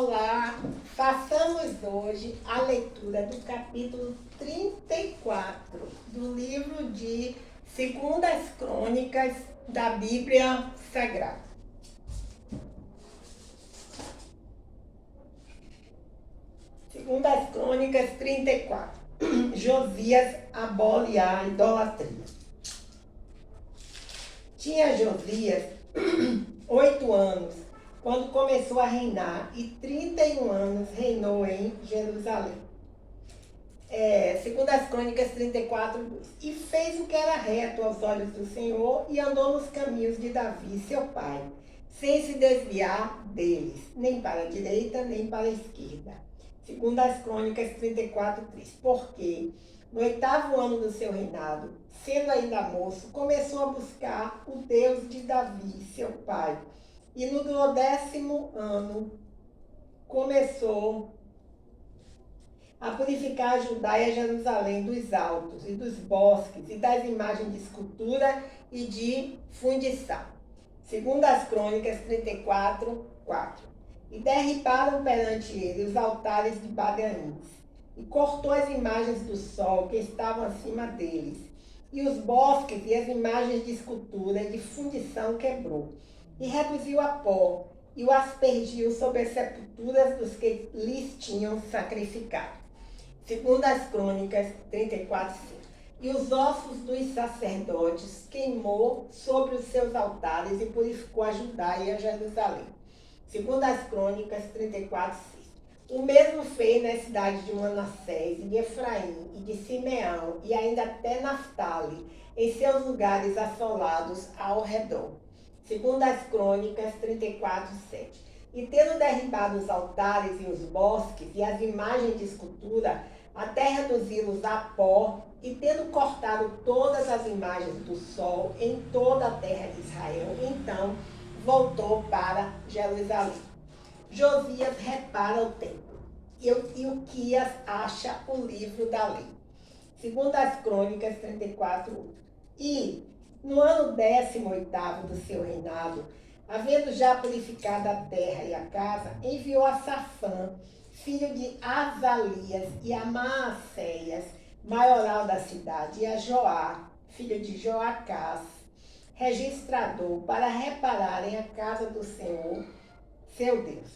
Olá, façamos hoje a leitura do capítulo 34 do livro de Segundas Crônicas da Bíblia Sagrada. Segundas Crônicas 34. Josias abole a idolatria. Tinha Josias 8 anos quando começou a reinar, e 31 anos reinou em Jerusalém. Segundo as Crônicas 34, 2. E fez o que era reto aos olhos do Senhor, e andou nos caminhos de Davi, seu pai, sem se desviar deles, nem para a direita, nem para a esquerda. Segundo as Crônicas 34, 3. Porque no 8º ano do seu reinado, sendo ainda moço, começou a buscar o Deus de Davi, seu pai. E no 10º ano, começou a purificar Judá e a Jerusalém dos altos e dos bosques e das imagens de escultura e de fundição. Segundo as Crônicas 34, 4. E derribaram perante ele os altares de Badaíns, e cortou as imagens do sol que estavam acima deles, e os bosques e as imagens de escultura e de fundição quebrou, e reduziu a pó, e o aspergiu sobre as sepulturas dos que lhes tinham sacrificado. Segundo as Crônicas 34, 5. E os ossos dos sacerdotes queimou sobre os seus altares e purificou a Judá e a Jerusalém. Segundo as Crônicas 34, 6. O mesmo fez na cidade de Manassés, de Efraim e de Simeão, e ainda até Naftali, em seus lugares assolados ao redor. Segundo as Crônicas 34, 7. E tendo derribado os altares e os bosques e as imagens de escultura, até reduzi-los a pó, e tendo cortado todas as imagens do sol em toda a terra de Israel, então voltou para Jerusalém. Josias repara o templo, e Uquias acha o livro da lei. Segundo as Crônicas 34, 8. E no ano 18º do seu reinado, havendo já purificado a terra e a casa, enviou a Safã, filho de Azalias, e a Maacéias, maioral da cidade, e a Joá, filho de Joacás, registrador, para repararem a casa do Senhor, seu Deus.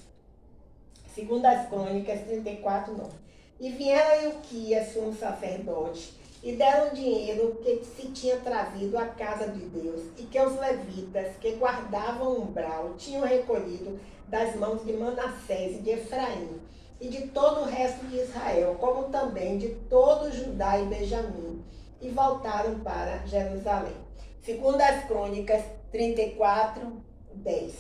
Segundo as Crônicas 34, 9. E vieram Uquias, um sacerdote, e deram o dinheiro que se tinha trazido à casa de Deus, e que os levitas que guardavam o umbral tinham recolhido das mãos de Manassés e de Efraim, e de todo o resto de Israel, como também de todo Judá e Benjamim, e voltaram para Jerusalém. Segundo as Crônicas 34, 10.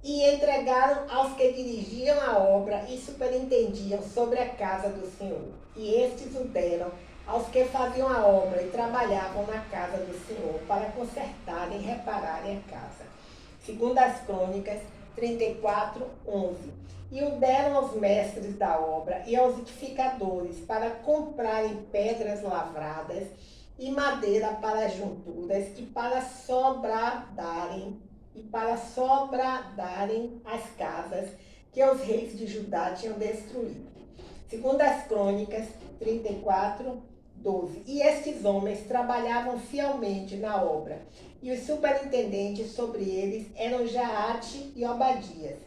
E entregaram aos que dirigiam a obra e superintendiam sobre a casa do Senhor. E estes o deram aos que faziam a obra e trabalhavam na casa do Senhor, para consertarem e repararem a casa. Segundo as Crônicas 34, 11. E o deram aos mestres da obra e aos edificadores, para comprarem pedras lavradas e madeira para as junturas, e para sobradarem as casas que os reis de Judá tinham destruído. Segundo as Crônicas 34, 12. E estes homens trabalhavam fielmente na obra, e os superintendentes sobre eles eram Jaate e Obadias,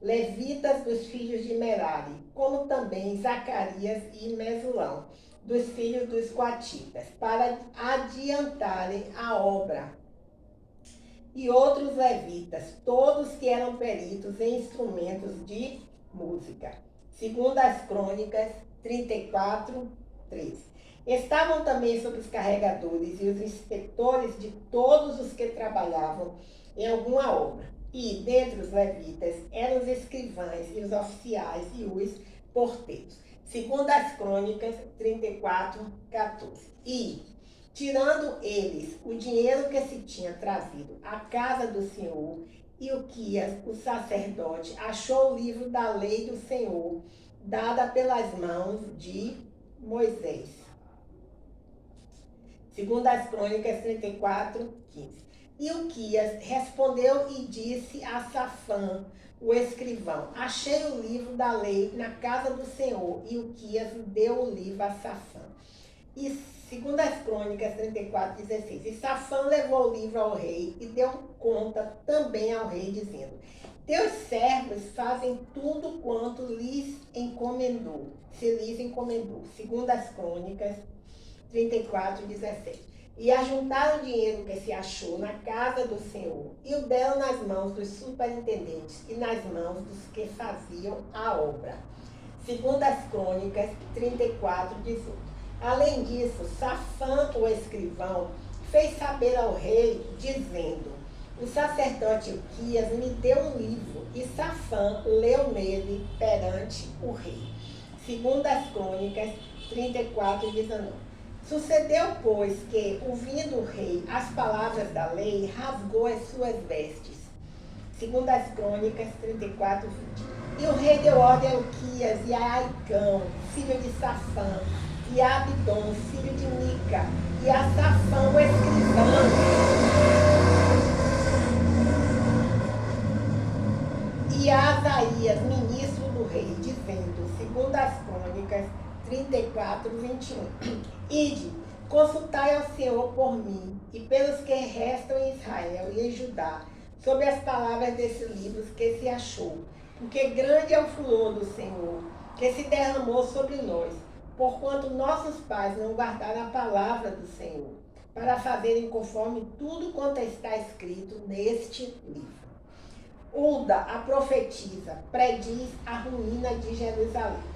levitas dos filhos de Merari, como também Zacarias e Mesulão, dos filhos dos coatitas, para adiantarem a obra. E outros levitas, todos que eram peritos em instrumentos de música. Segundo as Crônicas 34, 13. Estavam também sobre os carregadores e os inspetores de todos os que trabalhavam em alguma obra. E, dentre os levitas, eram os escrivães e os oficiais e os porteiros. Segundo as Crônicas 34, 14. E, tirando eles o dinheiro que se tinha trazido à casa do Senhor, e Uquias, o sacerdote, achou o livro da lei do Senhor, dada pelas mãos de Moisés. Segundo as Crônicas 34, 15. Ilquias respondeu e disse a Safã, o escrivão: achei o livro da lei na casa do Senhor. E Ilquias deu o livro a Safã. E segundo as Crônicas 34:16, e Safã levou o livro ao rei e deu conta também ao rei, dizendo: teus servos fazem tudo quanto lhes encomendou, se lhes encomendou. Segundo as Crônicas 34:17. E ajuntaram o dinheiro que se achou na casa do Senhor e o deram nas mãos dos superintendentes e nas mãos dos que faziam a obra. Segundo as Crônicas 34:18. Além disso, Safã, o escrivão, fez saber ao rei, dizendo: o sacerdote Ilquias me deu um livro, e Safã leu nele perante o rei. Segundo as Crônicas 34:19. Sucedeu, pois, que, ouvindo o rei as palavras da lei, rasgou as suas vestes. Segundo as Crônicas 34:20. E o rei deu ordem a Ilquias e a Aicão, filho de Safã, e a Abidom, filho de Mica, e a Safã, o escrivão, e a Asaías, ministro do rei, dizendo, segundo as Crônicas 34:21. Ide, consultai ao Senhor por mim e pelos que restam em Israel e em Judá, sobre as palavras desse livro que se achou, porque grande é o furor do Senhor, que se derramou sobre nós, porquanto nossos pais não guardaram a palavra do Senhor, para fazerem conforme tudo quanto está escrito neste livro. Hulda, a profetisa, prediz a ruína de Jerusalém.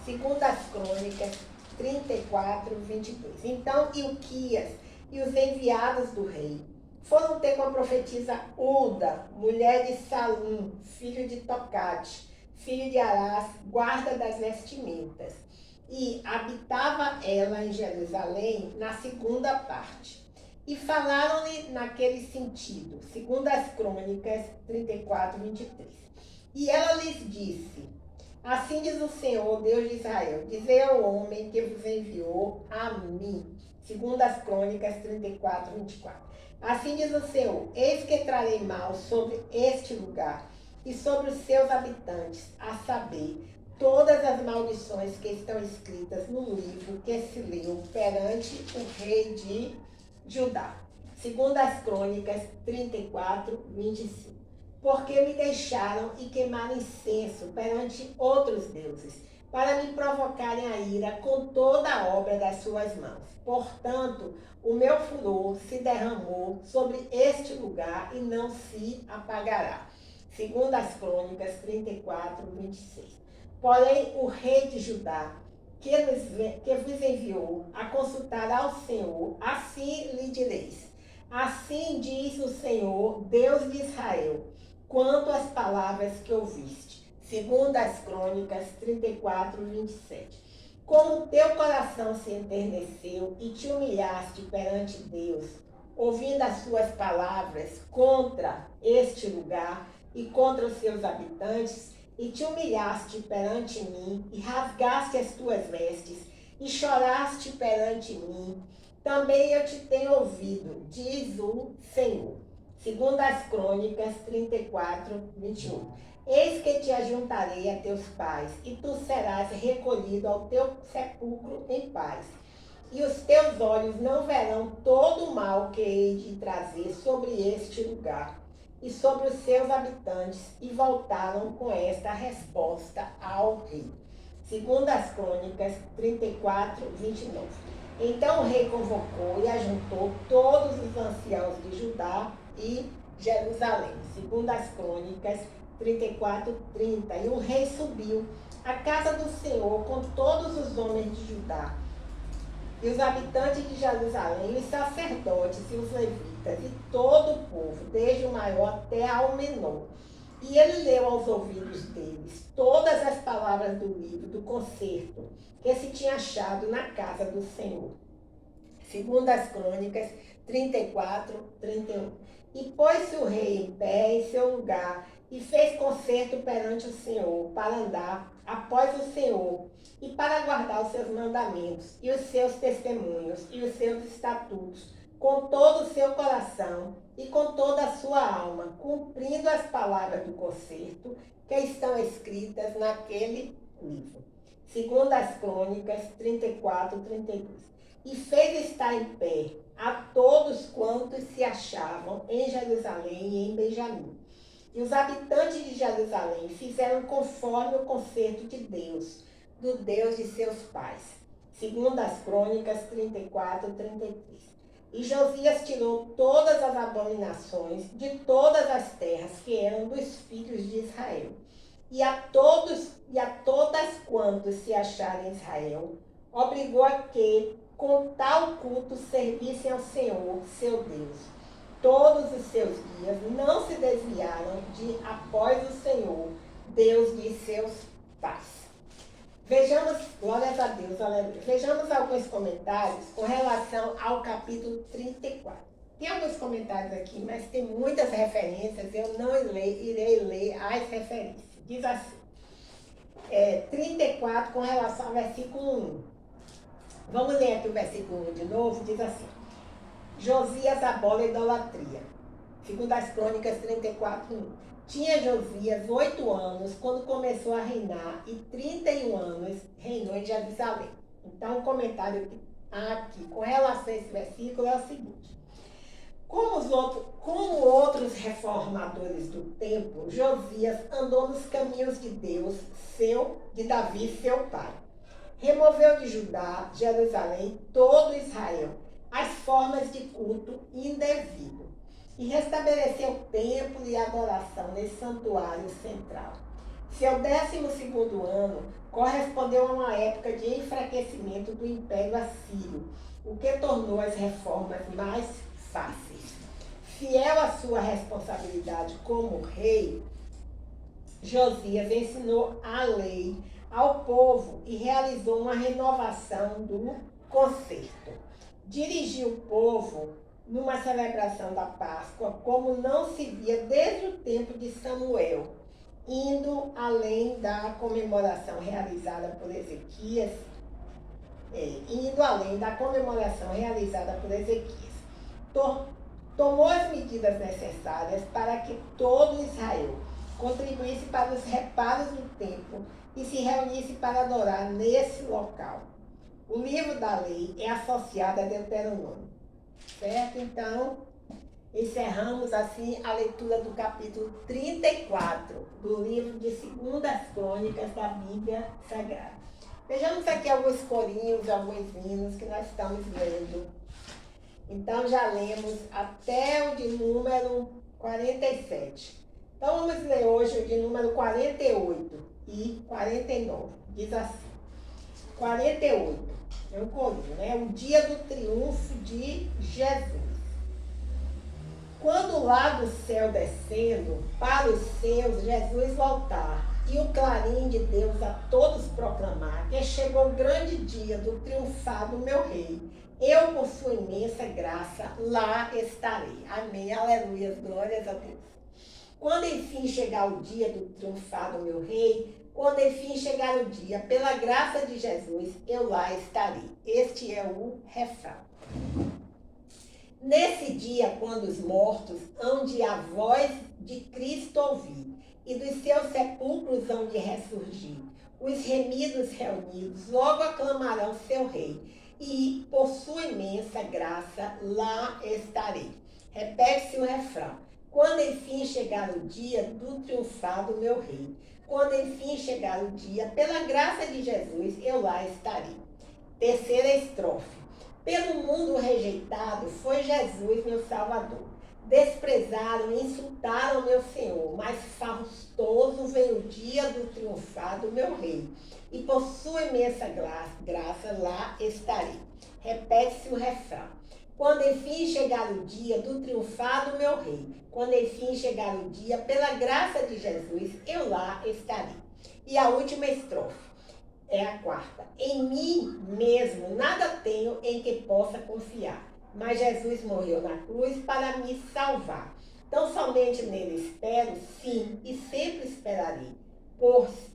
Segundo as Crônicas 34:22. Então Ilquias e os enviados do rei foram ter com a profetisa Hulda, mulher de Salum, filho de Tocate, filho de Arás, guarda das vestimentas. E habitava ela em Jerusalém na segunda parte. E falaram-lhe naquele sentido, segundo as Crônicas 34:23. E ela lhes disse: assim diz o Senhor, Deus de Israel, dizei ao homem que vos enviou a mim. Segundo as Crônicas 34:24. Assim diz o Senhor, eis que trarei mal sobre este lugar e sobre os seus habitantes, a saber, todas as maldições que estão escritas no livro que se leu perante o rei de Judá. Segundo as Crônicas 34:25. Porque me deixaram e queimaram incenso perante outros deuses, para me provocarem a ira com toda a obra das suas mãos. Portanto, o meu furor se derramou sobre este lugar e não se apagará. Segundo as Crônicas 34:26. Porém, o rei de Judá, que vos enviou a consultar ao Senhor, assim lhe direis: assim diz o Senhor, Deus de Israel, quanto às palavras que ouviste. Segundo as Crônicas 34:27. Como o teu coração se enterneceu e te humilhaste perante Deus, ouvindo as suas palavras contra este lugar e contra os seus habitantes, e te humilhaste perante mim, e rasgaste as tuas vestes, e choraste perante mim, também eu te tenho ouvido, diz o Senhor. Segundo as Crônicas 34:21. Eis que te ajuntarei a teus pais, e tu serás recolhido ao teu sepulcro em paz. E os teus olhos não verão todo o mal que hei de trazer sobre este lugar e sobre os seus habitantes. E voltaram com esta resposta ao rei. Segundo as Crônicas 34:29. Então o rei convocou e ajuntou todos os anciãos de Judá e Jerusalém. Segundo as Crônicas 34:30. E o rei subiu à casa do Senhor com todos os homens de Judá e os habitantes de Jerusalém, os sacerdotes e os levitas, e todo o povo, desde o maior até ao menor. E ele leu aos ouvidos deles todas as palavras do livro do concerto que se tinha achado na casa do Senhor. Segundo as Crônicas 34:31. E pôs-se o rei em pé em seu lugar, e fez concerto perante o Senhor, para andar após o Senhor, e para guardar os seus mandamentos, e os seus testemunhos, e os seus estatutos, com todo o seu coração, e com toda a sua alma, cumprindo as palavras do concerto que estão escritas naquele livro. Segundo as Crônicas 34, 32. E fez estar em pé a todos quantos se achavam em Jerusalém e em Benjamim. E os habitantes de Jerusalém fizeram conforme o concerto de Deus, do Deus de seus pais. Segundo as Crônicas 34, 33. E Josias tirou todas as abominações de todas as terras que eram dos filhos de Israel. E a todas quantos se acharem em Israel, obrigou a que, com tal culto, servissem ao Senhor, seu Deus. Todos os seus dias não se desviaram de após o Senhor, Deus de seus pais. Vejamos, glórias a Deus, aleluia. Vejamos alguns comentários com relação ao capítulo 34. Tem alguns comentários aqui, mas tem muitas referências, eu não irei ler as referências. Diz assim, 34 com relação ao versículo 1. Vamos ler aqui o versículo 1 de novo, diz assim, Josias abole a idolatria. Segundo as Crônicas 34, 1. Tinha Josias 8 anos quando começou a reinar e 31 anos reinou em Jerusalém. Então, o comentário aqui com relação a esse versículo é o seguinte. Como outros reformadores do tempo, Josias andou nos caminhos de Deus, de Davi, seu pai. Removeu de Judá, Jerusalém, todo Israel, as formas de culto indevido. E restabeleceu o templo e a adoração nesse santuário central. Seu 12º ano correspondeu a uma época de enfraquecimento do Império Assírio, o que tornou as reformas mais fáceis. Fiel à sua responsabilidade como rei, Josias ensinou a lei ao povo e realizou uma renovação do concerto. Dirigiu o povo numa celebração da Páscoa, como não se via desde o tempo de Samuel, indo além da comemoração realizada por Ezequias, tomou as medidas necessárias para que todo Israel contribuísse para os reparos do templo e se reunisse para adorar nesse local. O livro da lei é associado a Deuteronômio. Certo? Então, encerramos assim a leitura do capítulo 34 do livro de 2 Crônicas da Bíblia Sagrada. Vejamos aqui alguns corinhos, alguns hinos que nós estamos lendo. Então, já lemos até o de número 47. Então, vamos ler hoje o de número 48 e 49. Diz assim, 48. É um corinho, né? O dia do triunfo de Jesus. Quando lá do céu descendo, para os seus Jesus voltar, e o clarim de Deus a todos proclamar, que chegou o grande dia do triunfado meu rei, eu, por sua imensa graça, lá estarei. Amém, aleluia, glórias a Deus. Quando enfim chegar o dia do triunfado meu rei, quando enfim chegar o dia, pela graça de Jesus, eu lá estarei. Este é o refrão. Nesse dia, quando os mortos hão de a voz de Cristo ouvir, e dos seus sepulcros hão de ressurgir, os remidos reunidos logo aclamarão seu rei, e por sua imensa graça lá estarei. Repete-se o refrão. Quando enfim chegar o dia do triunfado meu rei, quando enfim chegar o dia, pela graça de Jesus, eu lá estarei. Terceira estrofe. Pelo mundo rejeitado, foi Jesus meu Salvador. Desprezaram e insultaram meu Senhor, mas faustoso veio o dia do triunfado meu rei. E por sua imensa graça lá estarei. Repete-se o refrão. Quando enfim chegar o dia do triunfado meu rei, quando enfim chegar o dia, pela graça de Jesus, eu lá estarei. E a última estrofe é a quarta. Em mim mesmo nada tenho em que possa confiar, mas Jesus morreu na cruz para me salvar. Então somente nele espero, sim, e sempre esperarei.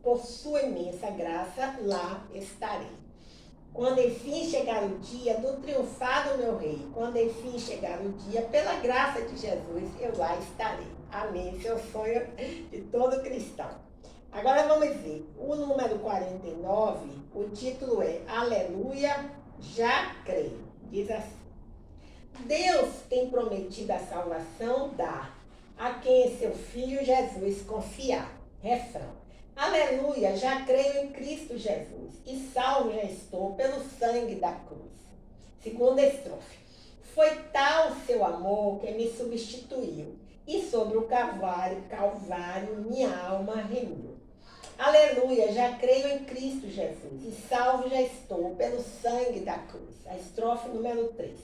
Por sua imensa graça lá estarei. Quando enfim chegar o dia do triunfado meu rei, quando enfim chegar o dia, pela graça de Jesus, eu lá estarei. Amém. Esse é o sonho de todo cristão. Agora vamos ver. O número 49, o título é Aleluia, já creio. Diz assim: Deus tem prometido a salvação, dá a quem em seu Filho Jesus confiar. Refrão. Aleluia, já creio em Cristo Jesus e salvo já estou pelo sangue da cruz. Segunda estrofe. Foi tal o seu amor que me substituiu e sobre o Calvário minha alma remiu. Aleluia, já creio em Cristo Jesus e salvo já estou pelo sangue da cruz. A estrofe número 3.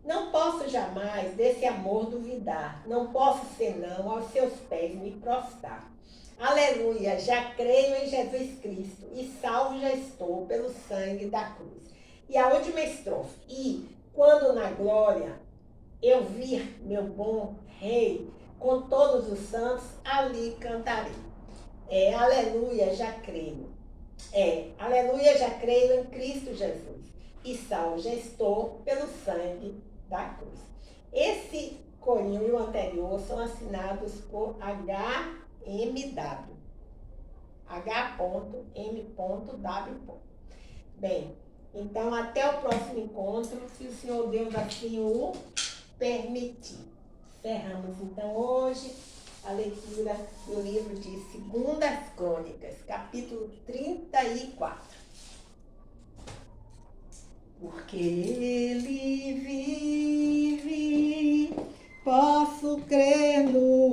Não posso jamais desse amor duvidar, não posso senão aos seus pés me prostrar. Aleluia, já creio em Jesus Cristo e salvo já estou pelo sangue da cruz. E a última estrofe. E quando na glória eu vir meu bom rei, com todos os santos ali cantarei. Aleluia, já creio. Aleluia, já creio em Cristo Jesus e salvo já estou pelo sangue da cruz. Esse corinho e o anterior são assinados por HMW. H.M.W. Bem, então até o próximo encontro, se o Senhor Deus assim o permitir. Encerramos então hoje a leitura do livro de 2 Crônicas, capítulo 34. Porque ele vive, posso crer no